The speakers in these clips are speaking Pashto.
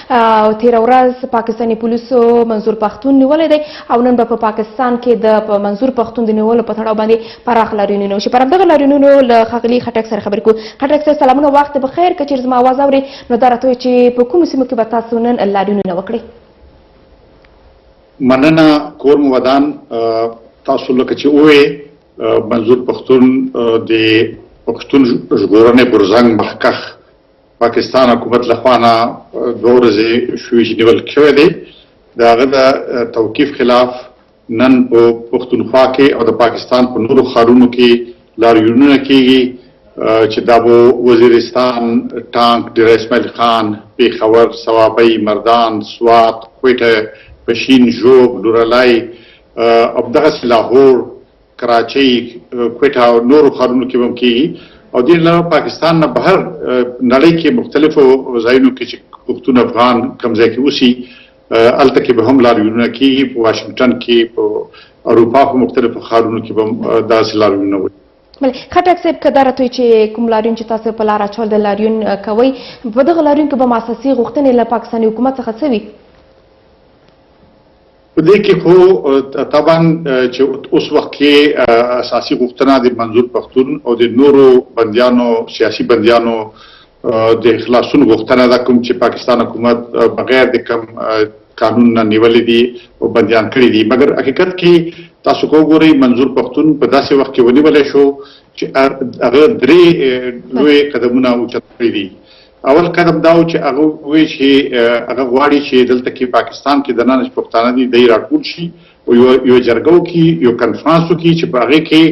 تیر ورځ پاکستاني پولیسو منظور پښتون نیولې دی او نن په پاکستان کې د منظور پښتون د نیولو په تړاو باندې پراخ لاریونونه وشي. پر همدغه لاریونونو له ښاغلي خټک سره خبرې کوو. خټک صاحب سلامونه، وخت بخیر. که چېرې زما اواز اورئ نو دا راته وایي چې په کومو سیمو کې به تاسو نن لاریونونه وکړئ؟ مننه کور مو ودان. تاسو لکه چې ووایې منظور پښتون د پښتون ژغورنې غورځنګ مخکښ پاکستان حکومت لخوا نه 2 ورځې شوي چې نیول شوی دی. د هغه د توقیف خلاف نن په پښتونخوا کې او د پاکستان په نورو ښارونو کې لاریونونه کېږي چې دا به وزیرستان، ټانک، ډېره اسماعیل خان، پېښور، صوابۍ، مردان، سوات، کویټه، پشین، ژوب، نورالای، همدغسې لاهور، کراچۍ، کویټه او نورو ښارونو کې به هم کېږي. او دې علاوه پاکستان نه بهر نړۍ کې مختلفو ځایونو کې چې پښتون افغان کوم ځای کې اوسي هلته کې به هم لاریونونه کېږي. په واشنګټن کې، په اروپا په مختلفو ښارونو کې به هم داسې لاریونونه وي. خټک صاحب، که دا راته وایي چې کوم لاریون چې تاسو په لار اچول د لاریون کوئ، په دغه لاریون کې به هم اساسي غوښتنې له پاکستاني حکومت څخه څه وي؟ په دې کې خو طبعا چې اوس وخت کې اساسي غوښتنه د منظور پښتون او د نورو بندیانو، سیاسي بندیانو د خلاصون غوښتنه ده، کوم چې پاکستان حکومت بغیر د کوم قانون نه نیولې دي او بندیان کړي دي. مګر حقیقت کې تاسو کو ګورئ منظور پښتون په داسې وخت کې ونیولی شو چې هغه 3 لوی قدمونه اوچت کړي دي. اول قدم دا و چې هغه وایي چې هغه غواړي چې دلته کې پاکستان کې دننه چې پښتانه دي دی راټول شي او یو جرګه وکړي، یو کنفرانس وکړي چې په هغې کې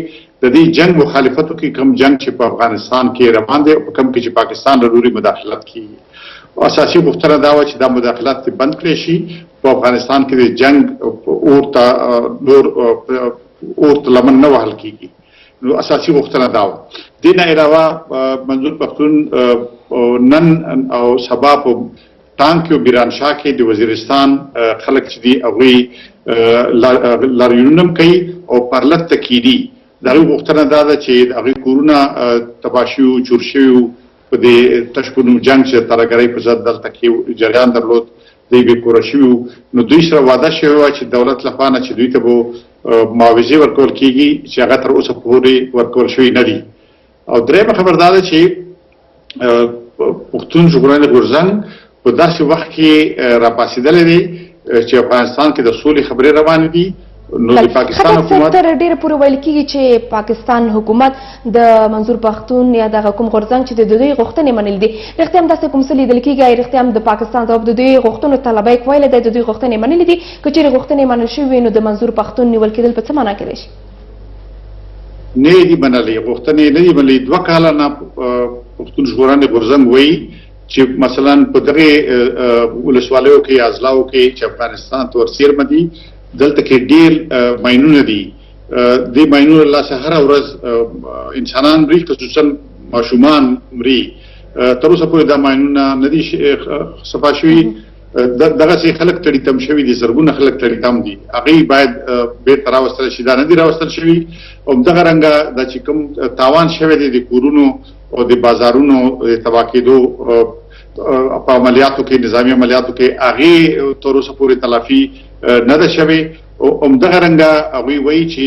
د دې جنګ مخالفت وکړي، کوم جنګ چې په افغانستان کې روان دی او په کوم کې چې پاکستان ضروري مداخلت کېږي. اساسي غوښتنه دا وه چې دا مداخلت بند کړی شي، په افغانستان کې د جنګ اور ته لمن نه وهل کېږي. نو اساسي غوښتنه دا وه. دې نه علاوه منظور پښتون نن او سبا په ټانک او بیرانشاه کې د وزیرستان خلک چې دي هغوی لاریونونه هم کوي او پرلت تکیدي. د هغوی غوښتنه دا ده چې د هغوی کورونه تباه شوي وو، جوړ شوي وو. په دې تش په نوم جنګ چې ترهګرۍ په ضد دلته کې جریان درلود، دوی بې کوره شوي وو. نو دوی سره وعده شوې وه چې دولت لخوا نه چې دوی ته به معاوضې ورکول کېږي چې هغه تر اوسه پورې ورکول شوي نه دي. او درېیمه خبر دا ده چې پښتون ژغورنې غورځنګ په داسې وخت کې راپاڅېدلی دی چې افغانستان کې د سولې خبرې روانې دي. نو د پاکستان حکومت تر ډیره پورې ویل کېږي چې پاکستان حکومت د منظور پښتون یا دغه کوم غورځنګ چې د دوی غوښتنې منلې دي، رښتیا هم داسې کوم څه لیدل کېږي؟ رښتیا هم د پاکستان ځواب د دوی غوښتنو ته لبیک ویلی دی، د دوی غوښتنې منلې دي؟ که چېرې غوښتنې منل شوي وي نو د منظور پښتون نیول کېدل په څه معنا کېدای شي؟ نه دي منلې، غوښتنې نه دي منلې. 2 کاله نه پښتون ژغورنې غورځنګ وایي چې مثلا په دغې ولسوالیو کې، اضلاعو کې چې افغانستان ته ورڅېرمه دي، دلته کې ډېر ماینونه دي. دې ماینونو له لاسه هره ورځ انسانان مري، خصوصا ماشومان مري. تر اوسه پورې دا ماینونه نه دي صفا شوي. دغسې خلک تړي تم شوي دي، زرګونه خلک تړي تم دي. هغوی باید بېرته راوستل شي، دا نه دي راوستل شوي. همدغه رنګه دا چې کوم تاوان شوی دی د کورونو او د بازارونو د تباه کېدو په عملیاتو کې، نظامي عملیاتو کې، هغې تر اوسه پورې تلافي نه ده شوې. همدغه رنګه هغوی وایي چې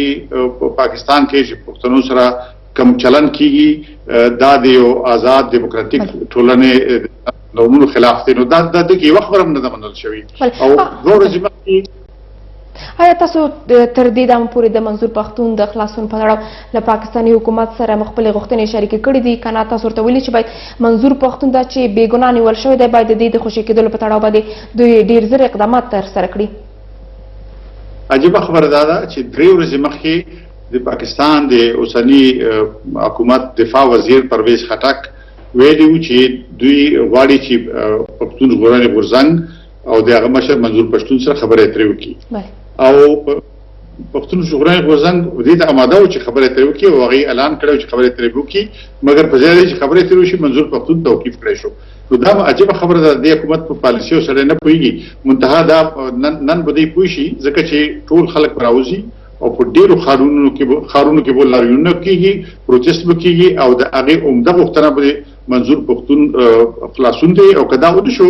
په پاکستان کې چې پښتنو سره کم چلن کېږي دا د یو آزاد دیموکراتیک ټولنې نورمونو خلاف دی. نو دا دغه یوه خبره هم نه ده منل شوې. او 2 ورځې مخکې آیا تاسو تر دې دمه پورې د منظور پښتون د خلاصون په تړاو له پاکستاني حکومت سره خپلې غوښتنې شریکې کړې دي؟ که نه تاسو ورته ویلي چې باید منظور پښتون دا چې بې ګناه نیول شوی دی باید د دې د خوشي کېدلو په تړاو باندې دوی ډېر زر اقدامات ترسره کړي؟ عجیبه خبره دا ده چې 3 ورځې مخکې د پاکستان د اوسني حکومت دفاع وزیر پرویز خټک ویلي وو چې دوی غواړي چې پښتون ژغورنې غورځنګ او د هغه مشر منظور پښتون سره خبرې اترې وکړي. او پښتون ژغورنې غورځنګ دې ته اماده و چې خبرې اترې وکړي او هغې اعلان کړی چې خبرې اترې وکړي، مګر په ځای چې خبرې اترې وشي منظور پښتون توقیف کړی شو. نو دا عجیبه خبره ده. د حکومت په پالیسیو سره نه پوهېږي. منتها دا نن به دوی پوه شي ځکه چې ټول خلک به راوځي او په ډېرو ښارونو کې به لاریونونه کېږي، پروتست به کېږي او د هغې عمده غوښتنه به منظور پښتون خلاصون دی او کدا ود شو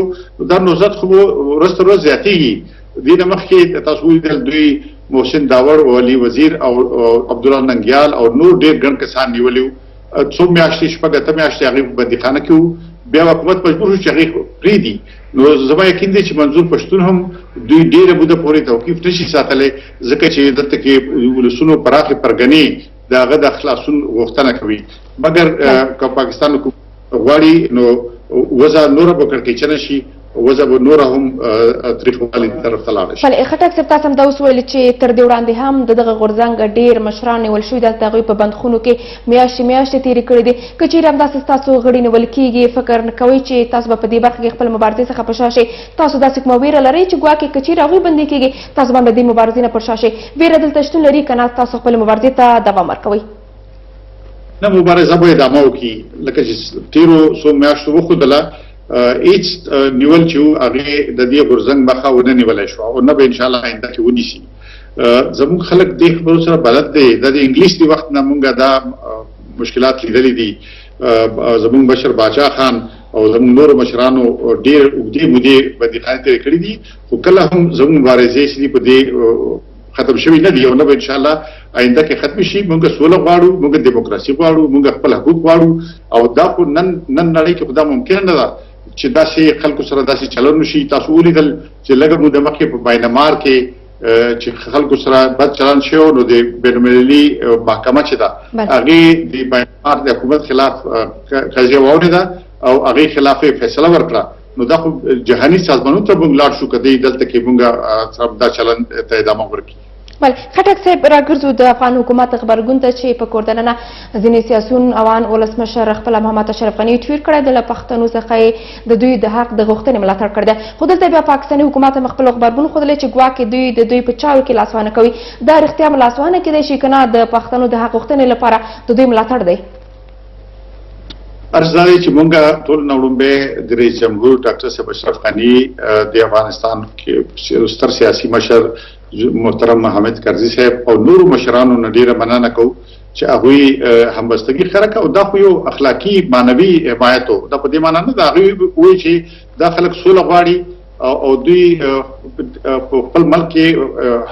دا نوزت خو ورسته ورځ زیاتېږي دینه مخکې تاسو ویل دوی محسن داور او علي وزیر او عبد الله ننګیال او نور ډېر ګڼ کسان نیولیو څو میاشتې شپږ اته میاشتې هغه په بندیخانه کې بیا حکومت مجبور شو چې هغه پریدي نو زما یقین دی چې منظور پښتون هم دوی ډېره موده پورې توقیف نشي ساتلی ځکه چې دلته کې ولسونو پراخې پرګنې د هغه د خلاصون غوښتنه کوي مګر که پاکستان غواړي نو وضع نوره به کړکېچنه شي وضع به نوره هم تریخوالي طرف ته لاړه شي. بله خټک صاحب تاسو همدا اوس ویل چې تر دې وړاندې هم د دغه غورځنګ ډېر مشران نیول شوي دي د هغوی په بندخونو کې میاشتې تېرې کړې دي که چېرې همداسې ستاسو غړي نیول کېږي فکر نه کوئ چې تاسو به په دې برخه کې خپل مبارزې څخه په شا شئ تاسو داسې کومه ویره لرئ چې ګواکې که چېرې هغوی بندي کېږي تاسو به هم د دې مبارزې نه پر شا شئ ویره دلته شتون لري که نه تاسو خپلې مبارزې ته دوام ورکوئ نه مبارزه به ادامه وکړي لکه چې تېرو څو میاشتو وښودله هیڅ نیول چې هغه د دې غورځنګ مخه ونه نیولای شو او نه به ان شاء الله آینده کې ونیسي زموږ خلک دې خبرو سره بلد دي د انګلیش دی وخت نه مونږه دا مشکلات لیدلې دي زموږ بشر باچا خان او زموږ نور مشرانو ډېر اوږدې مودې بندیخانې تېرې کړې دي خو کله هم زموږ مبارزې چې دي په دې ختم شوی نه دی او نه به ان شاء الله آینده کې ختم شي موږ سوله غواړو موږ دیموکراسي غواړو موږ خپل حقوق غواړو او دا خو نن نړۍ کې خدا ممکن نه ده چې داسې خلکو سره داسې چلن وشي تاسو ولیدل چې لږه موده مخکې په باینمار کې چې خلکو سره بد چلن شوی نو د بینالمللي محکمه چې ده هغې د باینمار د حکومت خلاف قضیه واورېده او هغې خلاف یې فیصله ورکړه نو دا خو جهاني سازمانونو ته موږ لاړ شو که دی دلته کې موږ دا چلن ته ادامه ورکړي بله خټک صاحب راګرځو د افغان حکومت غبرګون ته چې په کور دننه ځینې سیاسیون اوان ولسمشر خپله محمد اشرف غني ټویټ کړی دی له پښتنو څخه یې د دوی د حق د غوښتنې ملاتړ کړی دی خو دلته بیا پاکستاني حکومت هم خپل غبرګون ښودلی چې ګواکې دوی د دوی په چارو کې لاسوهنه کوي دا رښتیا هم لاسوهنه کیدی شي که نه د پښتنو د حق غوښتنې لپاره د دوی ملاتړ دی عرض دا دی چې مونږ ټول نه وړومبی د رئیس جمهور ډاکټر صاحب اشرف غني د افغانستان کې ستر سیاسي مشر محترم محمد کرزي صاحب او نورو مشرانو نه ډیره مننه کوو چې هغوی همبستګي ښکاره کړه او دا خو یو اخلاقي معنوي حمایت و دا په دې معنی نه ده هغوی وایي چې دا خلک سوله غواړي او دوی په خپل ملک کې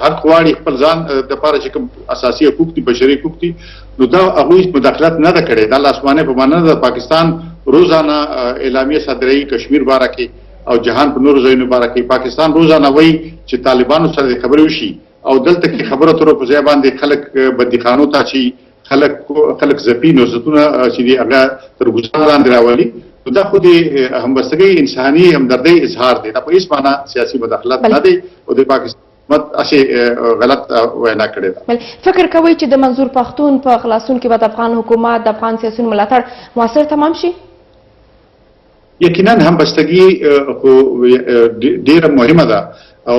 حق غواړي خپل ځان دپاره چې کوم اساسي حقوق دي بشري حقوق دي نو دا هغوی مداخلت نه ده کړې دا لاسوانه په معنی نه ده پاکستان روزانه اعلامیه صادروي کشمیر باره کې او جهان په نورو ځایونو باره کې پاکستان روزانه وایي چې طالبانو سره خبرې وشي او دلته کې خبره تر په ځای باندې خلک بندیخانو ته چې خلک ځپي نو عزتونه چې دي هغه تر ګوزار لاندې راولي دا خو د همبستګۍ انساني همدردۍ اظهار دی دا په هېڅ معنا سیاسي مداخلت نه دی او د پاکستان حکومت هسې غلط وینا کړې ده فکر کوئ چې د منظور پښتون په خلاصون کې به د افغان حکومت د افغان سیاسیونو ملاتړ مؤثر تمام شي یقینا همبستګي خو ډیره مهمه ده او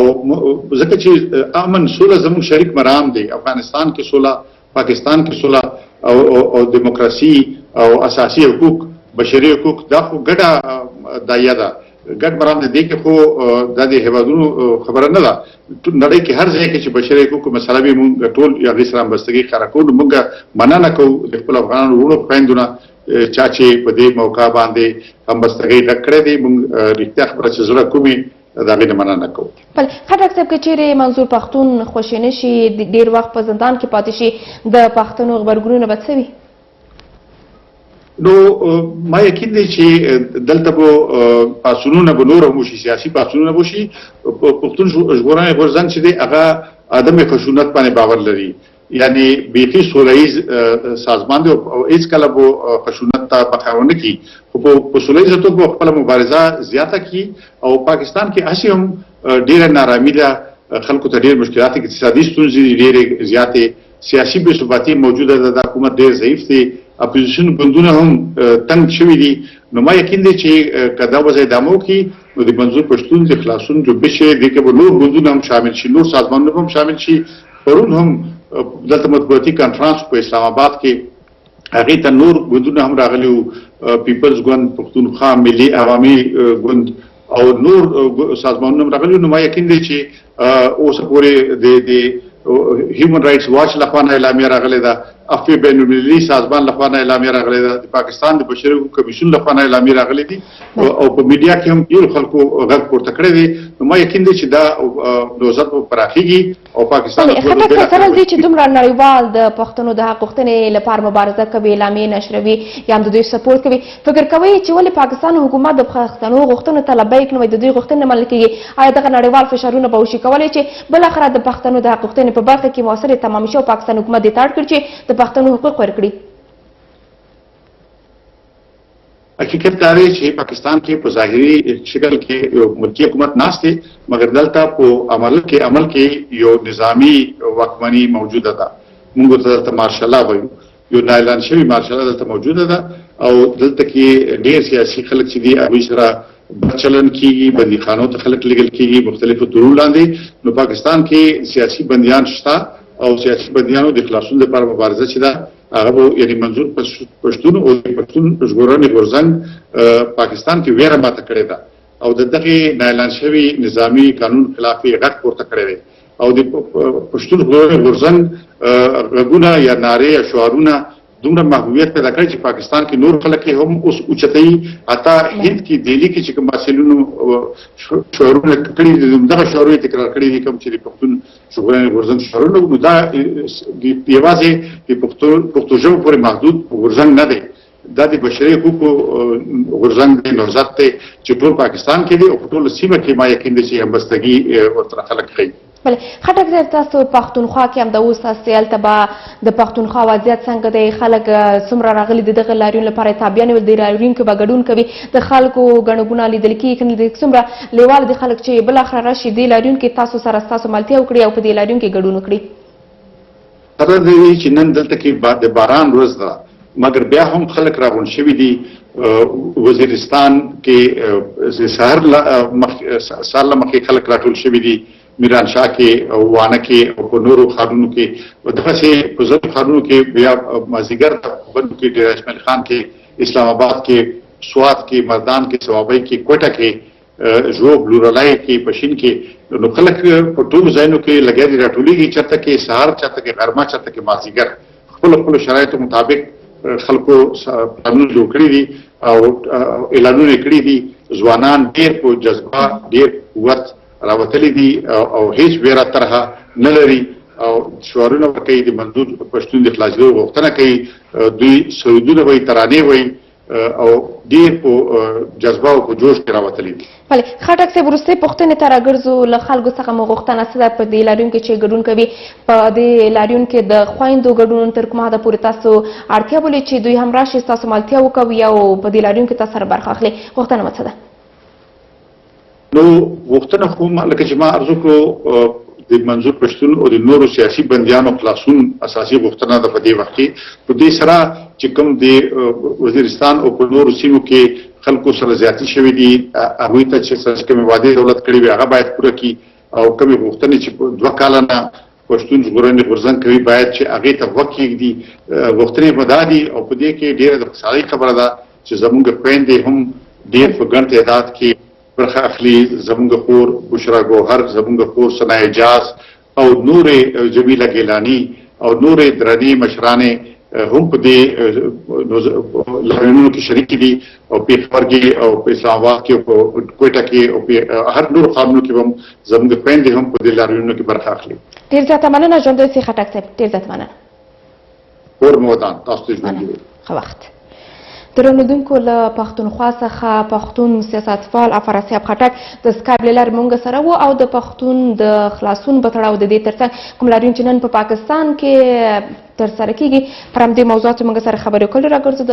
ځکه چې امن سوله زموږ شریک مرام دی افغانستان کې سوله پاکستان کې سوله او دیموکراسي او اساسي حقوق بشري حقوق دا خو ګډه دایه ده ګډ مرام دی کې خو د دې هیوادونو خبره نه ده نړۍ کې هر ځای کې چې بشري حقوق مسله به موږ ټول یو غیر همبستګي ښکاره کوو موږ مننه کوو د خپل افغانانو وروڼو خویندونه چا چې په دې موقع باندې همبستګۍ غږ کړی دی موږ رښتیا خبره چې زړه کومې د هغې نه مننه کوو بله خټک صاحب که چیرې منظور پښتون خوشې نه شي ډېر وخت په زندان کې پاتې شي د پښتنو غبرګونونه به څه وي نو ما یقین دی چې دلته به پاڅونونه به نور هم وشي سیاسي پاڅونونه به وشي پښتون ژغورنې غورځنګ چې دی هغه عدم خشونت باندې باور لري یعنی بیخي سوله ییز سازمان دی او هېڅکله به خشونت ته مخه ونه کړي خو په سوله ییزه توګه به خپله مبارزه زیاته کړي او پاکستان کې هسې هم ډېره نارامي ده خلکو ته ډېر مشکلات اقتصادي ستونزې ډېرې زیاتې سیاسي بې ثباتي موجوده ده د حکومت ډېر ضعیف دی اپوزیشن ګوندونه هم تنګ شوي دي نو ما یقین دی چې که دا وضع ادامه وکړي نو د منظور پښتون د خلاصون جوبې شي دې کې به نور ګوندونه هم شامل شي نور سازمانونه هم شامل شي پرون هم دلته مطبوعاتي کنفرانس په اسلام آباد کې هغې ته نور ګوندونه هم راغلي وو پیپلز ګوند پښتونخوا ملي عوامي ګوند او نور سازمانونه هم راغلي نو ما یقین دی چې اوسه پورې د هیومن رائټس واچ لخوا نه اعلامیه راغلې ده، عفو بین المللي سازمان لخوا نه اعلامیه راغلې ده، د پاکستان د بشري حقوقو کمیشن لخوا نه اعلامیه راغلې دي او په میډیا کې هم ډېرو خلکو غږ پورته کړی دی. نو ما یقین دی چې دا نوزاد به پراخېږي او پاکستان خټک سره دي چې دومره نړیوال د پښتنو د حق غوښتنې لپاره مبارزه کوي، اعلامیې نشروي یا هم د دوی سپورټ کوي، فکر کوئ چې ولې پاکستان حکومت د پښتنو غوښتنو ته لبیک نه وایي، د دوی غوښتنې نه منل کېږي؟ آیا دغه نړیوال فشارونه به وشي کولی چې بالاخره د پښتنو د حق غوښتنې په برخه کې مؤثرې تمام شي او پاکستان حکومت دې ته اړ کړي چې د پښتنو حقوق ورکړي؟ حقیقت دا دی چې پاکستان کې په ظاهري شکل کې یو ملکي حکومت ناست دی، مګر دلته په عمل کې یو نظامی واکمني موجوده ده. موږ ته دلته مارشل لا وایو، یو نایلان شوی مارشل دلته موجوده ده او دلته کې ډېر سیاسي خلک چې دي هغوی سره چلن کیږي، بندي خانو ته خلک لګل کیږي مختلفو تورونو لاندې. نو پاکستان کې سیاسي بندیان شته او سیاسي بندیانو د خلاصون لپاره مبارزه چې ده هغه به یعنې منظور پښتون او د پښتون ژغورنې غورځنګ پاکستان کې ویره ماته کړې ده او د دغې اعلان شوي نظامي قانون خلاف یې غږ پورته کړی دی او د پښتون ژغورنې غورځنګ غږونه یا نارې یا شعارونه دومره محبوبیت پیدا کړی چې پاکستان کې نور خلک یې هم اوس اوچتوي. حتی هند کې دهلي کې چې کوم محصلینو شعارونه کړي دي همدغه شعارونه تکرار کړي دي کوم چې د پښتون ژغورنې غورځنګ شعارونه نو دا یوازې د پښتو ژبو پورې محدود غورځنګ نه دی، دا د بشري حقوقو غورځنګ دی، نهضت دی چې ټول پاکستان کې دی او په ټوله سیمه کې ما یقین دی چې همبستګي ورسره خلک ښیي. بله خټک صاحب، تاسو پښتونخوا کې هم د اوس هستئ، هلته به د پښتونخوا وضعیت څنګه دی؟ خلک څومره راغلي د دغه لاریون لپاره تابعیان ول، د لاریون کې به ګډون کوي؟ د خلکو ګڼه ګوڼه لیدل کېږي که نه؟ څومره لیواله دي خلک چې بالاخره راشي دې لاریون کې تاسو سره ستاسو ملتیا وکړي او په دې لاریون کې ګډون وکړي؟ خبره دا دی چې نن دلته کې د باران ورځ ده، مګر بیا هم خلک راغونډ شوي دي. وزیرستان کې سهار له مخکې خلک راټول شوي دي، میران شاه کې او وانه کې او په نورو ښارونو کې، دغسې په ځینو ښارونو کې بیا مازدیګر بندو کې ډېر اسماعیل خان کې، اسلام آباد کې، سوات کې، مردان کې، ثوابۍ کې، کوټه کې، ژوب، لورلای کې، پشین کې. نو خلک په ټولو ځایونو کې لګیا دي، راټولېږي، چېرته کې سهار، چېرته کې غرمه، چېرته کې مازدیګر. خپلو شرایطو مطابق خلکو پلانونه جوړ کړي دي او اعلانونه یې کړي دي. ځوانان ډېر په جذبه، ډېر قوت راوتلي دي او هیڅ ویره طرحه نه لري او شعارونه ورکوي، د منظور پښتون د خلاصېدو غوښتنه کوي، دوی سرودونه وایي، ترانې وایي او ډېر په جذبه او په جوش کې راوتلي دي. بله خټک صاحب، وروستۍ پوښتنې ته راګرځو. له خلکو څخه مو غوښتنه څه ده په دې لاریون کې چې ګډون کوي؟ په دې لاریون کې د خویندو ګډون تر کومه حده پورې تاسو اړتیا بولئ چې دوی هم راشي، ستاسو ملتیا وکوي او په دې لاریون کې تاسو سره برخه اخلي؟ غوښتنه مو څه ده؟ نو غوښتنه خو لکه چې ما عرض وکړو د منظور پښتون او د نورو سیاسي بندیانو خلاصون اساسي غوښتنه ده په دې وخت کې. په دې سره چې کوم د وزیرستان او په نورو سیمو کې خلکو سره زیاتې شوي دي، هغوی ته چې کومې وعدې دولت کړې وي هغه باید پوره کړي او کومې غوښتنې چې 2 کاله نه پښتون ژغورنې غورځنګ کوي باید چې هغې ته غوږ کېږدي. غوښتنې به دا دي او په دې کې ډېره د خوشحالۍ خبره ده چې زموږ خویندې هم ډېر په ګڼ تعداد کې برخه اخلي. زموږ خور بشرا ګوهر، زموږ خور ثنا اعجاز او نورې جمیله ګیلاني او نورې درنې مشرانې هم په دې لاریونونو کې شریک دي او پېښور کې او په اسلام آباد کې او په کوټه کې او په هر نورو ښارونو کې هم زموږ خویندې هم په دې لاریونونو کې برخه اخلي. ډېر زیاته مننه ژوندی اوسئ خټک صاحب، ډېر زیات مننه. کور مو ودان، تاسو ته ژوندي وي. ښه وخت. درنودونکو له پښتونخوا څخه پښتون سیاستوال افرا صاحب خټک د سکایپ له لارې موږ سره و او د پښتون د خلاصون په تړاو د دې ترڅنګ کوم لاریون چې نن په پاکستان کې ترسره کیږي پر همدې موضوعاتو موږ سره خبرې کولې راګرځو.